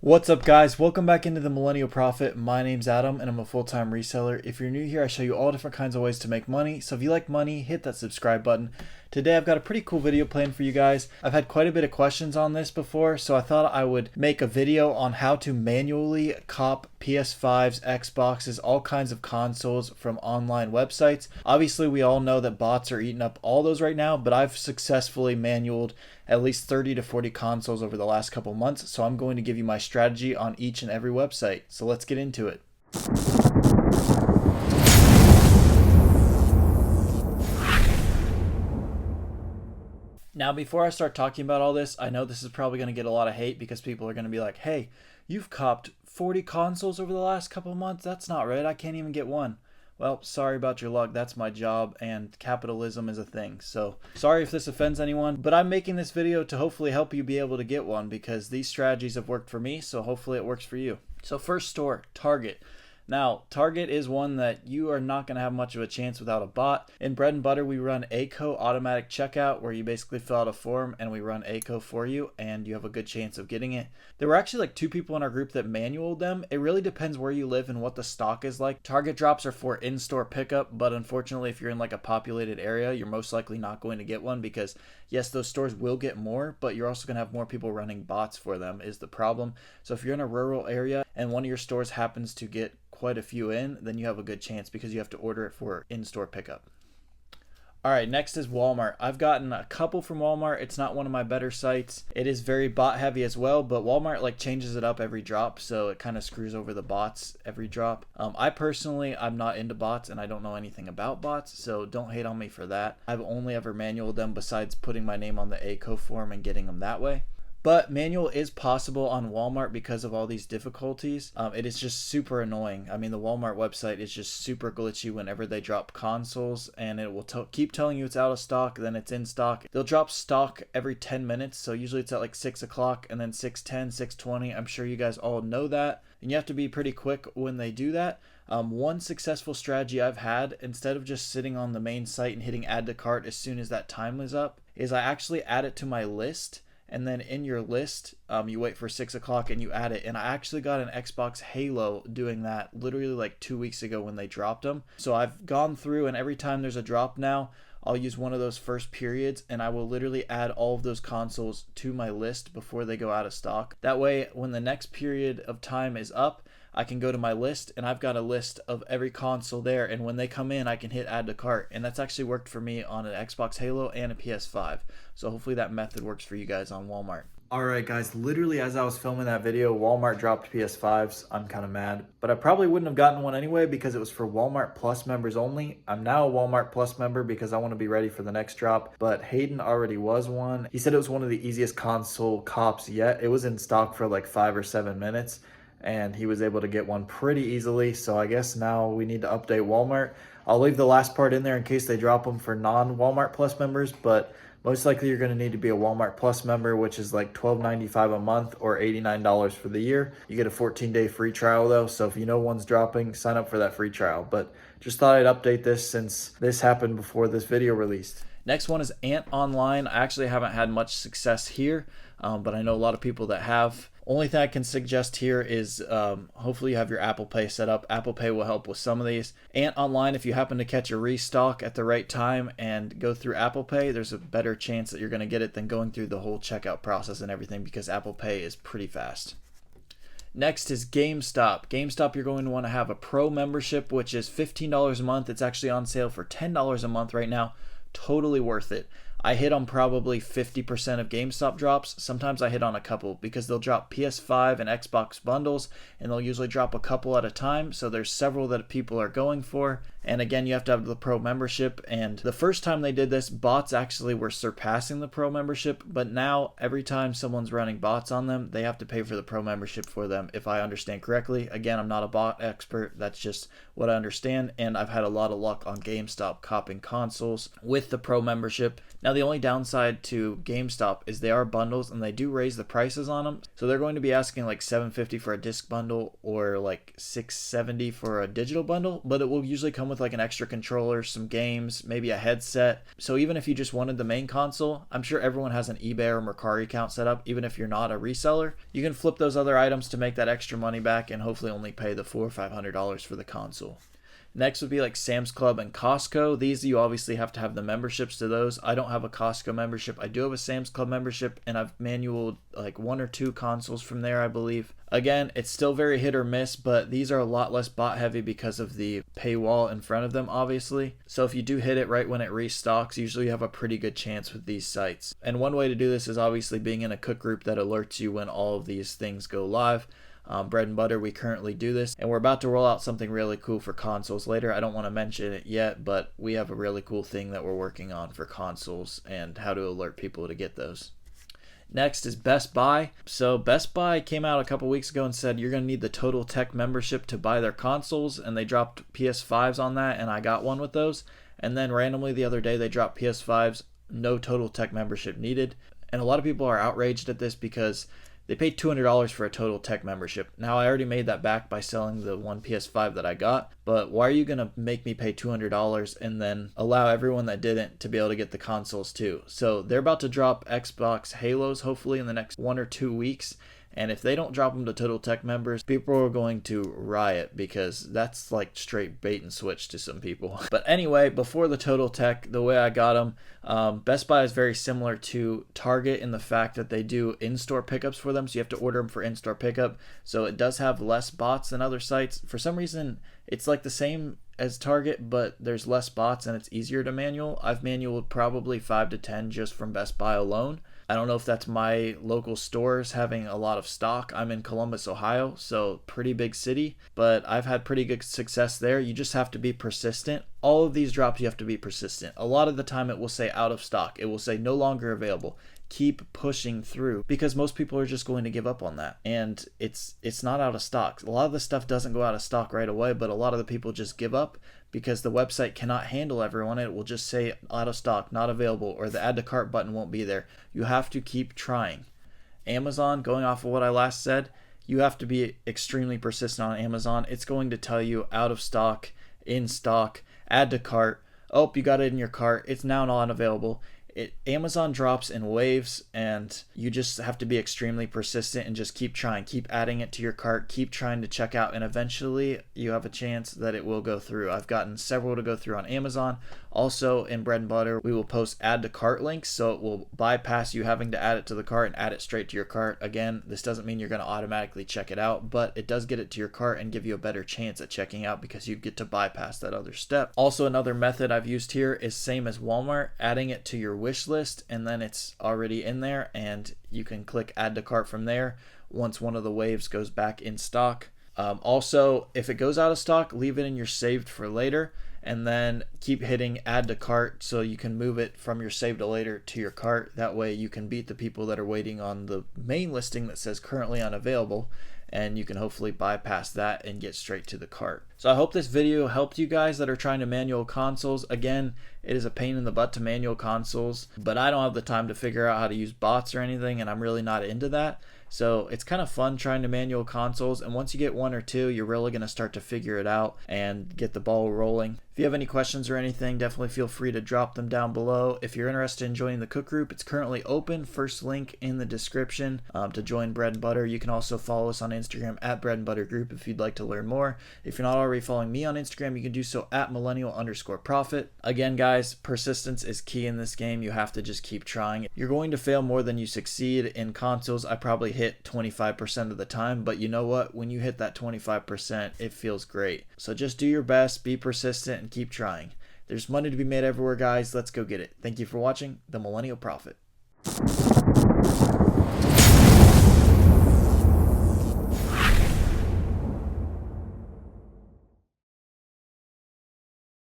What's up guys, welcome back into the Millennial Profit. My name's Adam and I'm a full-time reseller. If you're new here, I show you all different kinds of ways to make money. So if you like money, hit that subscribe button. Today I've got a pretty cool video planned for you guys. I've had quite a bit of questions on this before, so I thought I would make a video on how to manually cop PS5s, Xboxes, all kinds of consoles from online websites. Obviously we all know that bots are eating up all those right now, but I've successfully manualed at least 30 to 40 consoles over the last couple months, so I'm going to give you my strategy on each and every website. So let's get into it. Now, before I start talking about all this, I know this is probably going to get a lot of hate because people are going to be like, hey, you've copped 40 consoles over the last couple months? That's not right. I can't even get one. Well, sorry about your luck. That's my job, and capitalism is a thing. So sorry if this offends anyone, but I'm making this video to hopefully help you be able to get one because these strategies have worked for me, so hopefully it works for you. So first store, Target. Now, Target is one that you are not going to have much of a chance without a bot. In Bread and Butter, we run ACO automatic checkout, where you basically fill out a form and we run ACO for you, and you have a good chance of getting it. There were actually like 2 people in our group that manualed them. It really depends where you live and what the stock is like. Target drops are for in-store pickup, but unfortunately, if you're in like a populated area, you're most likely not going to get one because yes, those stores will get more, but you're also going to have more people running bots for them is the problem. So if you're in a rural area and one of your stores happens to get quite a few in, then you have a good chance because you have to order it for in-store pickup. All right, next is Walmart. I've gotten a couple from Walmart. It's not one of my better sites. It is very bot heavy as well, but Walmart like changes it up every drop, so it kind of screws over the bots every drop. I'm not into bots and I don't know anything about bots, so don't hate on me for that. I've only ever manualed them besides putting my name on the ACO form and getting them that way. But manual is possible on Walmart because of all these difficulties. It is just super annoying. I mean, the Walmart website is just super glitchy whenever they drop consoles, and it will keep telling you it's out of stock, then it's in stock. They'll drop stock every 10 minutes, so usually it's at like 6 o'clock and then 6:10, 6:20. I'm sure you guys all know that, and you have to be pretty quick when they do that. One successful strategy I've had, instead of just sitting on the main site and hitting add to cart as soon as that time is up, is I actually add it to my list. And then in your list, you wait for 6 o'clock and you add it. And I actually got an Xbox Halo doing that literally like 2 weeks ago when they dropped them. So I've gone through, and every time there's a drop now, I'll use one of those first periods and I will literally add all of those consoles to my list before they go out of stock. That way, when the next period of time is up, I can go to my list and I've got a list of every console there, and when they come in I can hit add to cart, and that's actually worked for me on an Xbox Halo and a PS5. So hopefully that method works for you guys on Walmart. Alright guys, literally as I was filming that video, Walmart dropped PS5s. I'm kind of mad, but I probably wouldn't have gotten one anyway because it was for Walmart Plus members only. I'm now a Walmart Plus member because I want to be ready for the next drop, but Hayden already was one. He said it was one of the easiest console cops yet. It was in stock for like 5 or 7 minutes. And he was able to get one pretty easily. So I guess now we need to update Walmart. I'll leave the last part in there in case they drop them for non-Walmart Plus members, but most likely you're going to need to be a Walmart Plus member, which is like $12.95 a month or $89 for the year. You get a 14-day free trial though, so if you know one's dropping, sign up for that free trial. But just thought I'd update this since this happened before this video released. Next one is Ant Online. I actually haven't had much success here, but I know a lot of people that have. Only thing I can suggest here is hopefully you have your Apple Pay set up. Apple Pay will help with some of these. Ant Online, if you happen to catch a restock at the right time and go through Apple Pay, there's a better chance that you're going to get it than going through the whole checkout process and everything because Apple Pay is pretty fast. Next is GameStop. GameStop, you're going to want to have a Pro membership, which is $15 a month. It's actually on sale for $10 a month right now. Totally worth it. I hit on probably 50% of GameStop drops. Sometimes I hit on a couple because they'll drop PS5 and Xbox bundles, and they'll usually drop a couple at a time. So there's several that people are going for. And again, you have to have the Pro membership. And the first time they did this, bots actually were surpassing the Pro membership. But now every time someone's running bots on them, they have to pay for the Pro membership for them, if I understand correctly. Again, I'm not a bot expert. That's just what I understand. And I've had a lot of luck on GameStop copping consoles with the Pro membership. Now, the only downside to GameStop is they are bundles and they do raise the prices on them. So they're going to be asking like $750 for a disc bundle or like $670 for a digital bundle, but it will usually come with with like an extra controller, some games, maybe a headset. So even if you just wanted the main console, I'm sure everyone has an eBay or Mercari account set up. Even if you're not a reseller, you can flip those other items to make that extra money back and hopefully only pay the $400 or $500 for the console. Next would be like Sam's Club and Costco. These you obviously have to have the memberships to those. I don't have a Costco membership. I do have a Sam's Club membership, and I've manualed like 1 or 2 consoles from there, I believe. Again, it's still very hit or miss, but these are a lot less bot heavy because of the paywall in front of them, obviously. So if you do hit it right when it restocks, usually you have a pretty good chance with these sites. And one way to do this is obviously being in a cook group that alerts you when all of these things go live. Bread and Butter, we currently do this, and we're about to roll out something really cool for consoles later. I don't want to mention it yet, but we have a really cool thing that we're working on for consoles and how to alert people to get those. Next is Best Buy. So Best Buy came out a couple weeks ago and said you're going to need the Total Tech membership to buy their consoles, and they dropped PS5s on that, and I got one with those. And then randomly the other day they dropped PS5s, no Total Tech membership needed. And a lot of people are outraged at this because they paid $200 for a Total Tech membership. Now, I already made that back by selling the one PS5 that I got, but why are you going to make me pay $200 and then allow everyone that didn't to be able to get the consoles too? So they're about to drop Xbox Halos hopefully in the next 1 or 2 weeks. And if they don't drop them to Total Tech members, people are going to riot because that's like straight bait and switch to some people. But anyway, before the Total Tech, the way I got them, Best Buy is very similar to Target in the fact that they do in-store pickups for them. So you have to order them for in-store pickup. So it does have less bots than other sites. For some reason, it's like the same as Target, but there's less bots and it's easier to manual. I've manualed probably 5 to 10 just from Best Buy alone. I don't know if that's my local stores having a lot of stock. I'm in Columbus, Ohio, so pretty big city, but I've had pretty good success there. You just have to be persistent. All of these drops, you have to be persistent. A lot of the time it will say out of stock. It will say no longer available. Keep pushing through because most people are just going to give up on that, and it's not out of stock. A lot of the stuff doesn't go out of stock right away, but a lot of the people just give up because the website cannot handle everyone. It will just say out of stock, not available, or the add to cart button won't be there. You have to keep trying. Amazon, going off of what I last said, you have to be extremely persistent on Amazon. It's going to tell you out of stock, in stock, add to cart. Oh, you got it in your cart. It's now not available. Amazon drops in waves, and you just have to be extremely persistent and just keep trying, keep adding it to your cart, keep trying to check out, and eventually you have a chance that it will go through. I've gotten several to go through on Amazon. Also in Bread and Butter, we will post add to cart links, so it will bypass you having to add it to the cart and add it straight to your cart. Again, this doesn't mean you're going to automatically check it out, but it does get it to your cart and give you a better chance at checking out because you get to bypass that other step. Also, another method I've used here is same as Walmart, adding it to your wish list, and then it's already in there and you can click add to cart from there once one of the waves goes back in stock. Also, if it goes out of stock, leave it in your saved for later and then keep hitting add to cart so you can move it from your save to later to your cart. That way you can beat the people that are waiting on the main listing that says currently unavailable, and you can hopefully bypass that and get straight to the cart. So I hope this video helped you guys that are trying to manual consoles. Again, it is a pain in the butt to manual consoles, but I don't have the time to figure out how to use bots or anything, and I'm really not into that. So it's kind of fun trying to manual consoles, and once you get 1 or 2, you're really going to start to figure it out and get the ball rolling. If you have any questions or anything, definitely feel free to drop them down below. If you're interested in joining the cook group, it's currently open. First link in the description to join Bread and Butter. You can also follow us on Instagram at Bread and Butter Group if you'd like to learn more. If you're not already following me on Instagram, you can do so at millennial_profit. Again, guys, persistence is key in this game. You have to just keep trying. You're going to fail more than you succeed. In consoles, I probably hit 25% of the time, but you know what? When you hit that 25%, it feels great. So just do your best, be persistent, and keep trying. There's money to be made everywhere, guys. Let's go get it. Thank you for watching The Millennial Prophet.